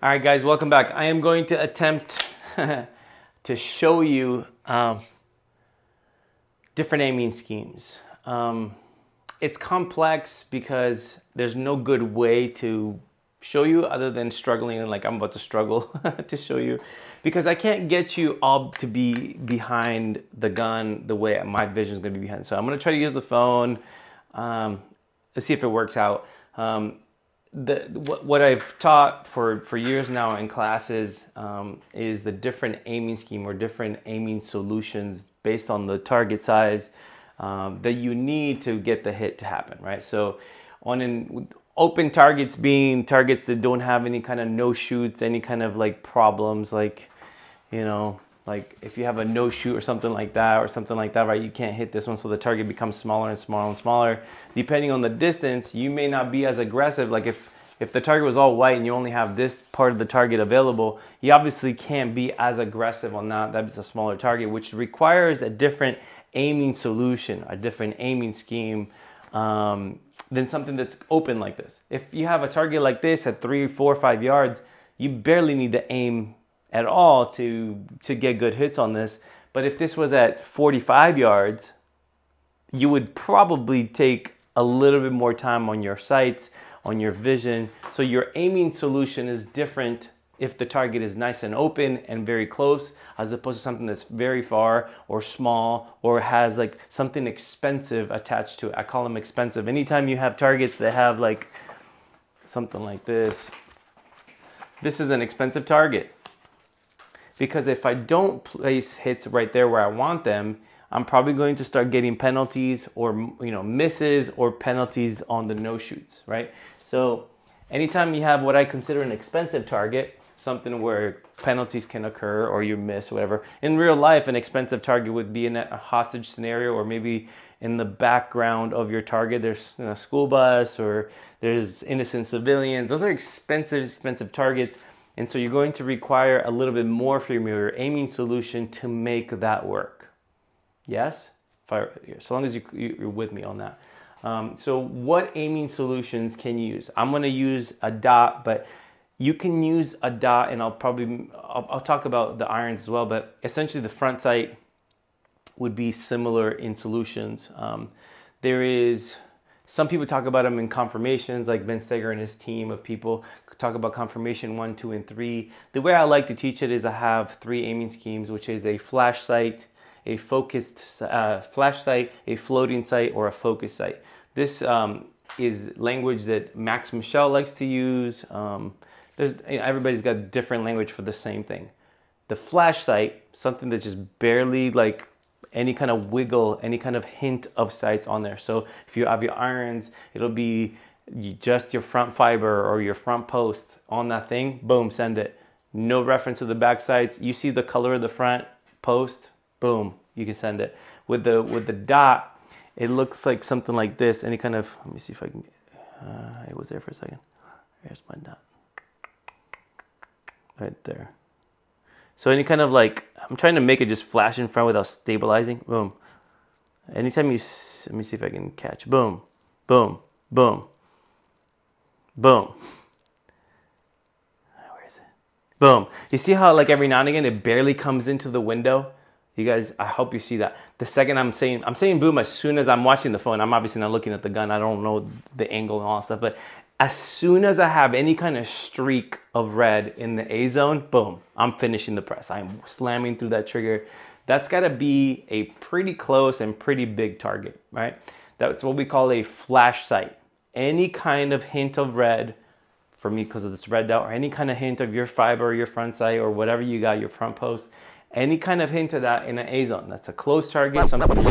All right, guys, welcome back. I am going to attempt to show you different aiming schemes. It's complex because there's no good way to show you other than struggling, and like I'm about to struggle to show you, because I can't get you all to be behind the gun the way my vision is going to be behind. So I'm going to try to use the phone. Let's see if it works out. What I've taught for years now in classes is the different aiming scheme or different aiming solutions based on the target size that you need to get the hit to happen, right? So on open targets being targets that don't have any kind of no shoots, any kind of like problems, like, you know, like if you have a no shoot or something like that, right? You can't hit this one, so the target becomes smaller and smaller and smaller. Depending on the distance, you may not be as aggressive. Like if the target was all white and you only have this part of the target available, you obviously can't be as aggressive on that. That's a smaller target, which requires a different aiming solution, a different aiming scheme than something that's open like this. If you have a target like this at 3, 4, 5 yards, you barely need to aim at all to get good hits on this. But if this was at 45 yards, you would probably take a little bit more time on your sights, on your vision. So your aiming solution is different if the target is nice and open and very close, as opposed to something that's very far or small or has like something expensive attached to it. I call them expensive. Anytime you have targets that have like something like this is an expensive target. Because if I don't place hits right there where I want them, I'm probably going to start getting penalties or, you know, misses or penalties on the no shoots, right? So anytime you have what I consider an expensive target, something where penalties can occur or you miss or whatever. In real life, an expensive target would be in a hostage scenario, or maybe in the background of your target, there's a school bus or there's innocent civilians. Those are expensive targets. And so you're going to require a little bit more from your aiming solution to make that work. Yes? So long as you're with me on that. So what aiming solutions can you use? I'm going to use a dot, but you can use a dot, and I'll talk about the irons as well, but essentially the front sight would be similar in solutions. Some people talk about them in confirmations, like Ben Steger and his team of people talk about confirmation 1, 2, and 3. The way I like to teach it is I have 3 aiming schemes, which is a flash sight, a focused flash sight, a floating sight, or a focus sight. This is language that Max Michel likes to use. Everybody's got different language for the same thing. The flash sight, something that's just barely like any kind of wiggle, any kind of hint of sights on there. So if you have your irons, it'll be just your front fiber or your front post on that thing, boom, send it. No reference to the back sights. You see the color of the front post, boom, you can send it. With the dot, it looks like something like this. Any kind of, let me see if I can, it was there for a second. Here's my dot. Right there. So any kind of like, I'm trying to make it just flash in front without stabilizing. Boom. Anytime you, let me see if I can catch. Boom, boom, boom, boom. Where is it? Boom. You see how like every now and again it barely comes into the window? You guys, I hope you see that. The second I'm saying boom as soon as I'm watching the phone. I'm obviously not looking at the gun. I don't know the angle and all that stuff, but as soon as I have any kind of streak of red in the A zone, boom, I'm finishing the press. I'm slamming through that trigger. That's got to be a pretty close and pretty big target, right? That's what we call a flash sight. Any kind of hint of red, for me because of this red dot, or any kind of hint of your fiber or your front sight or whatever you got, your front post, any kind of hint of that in an A zone. That's a close target, something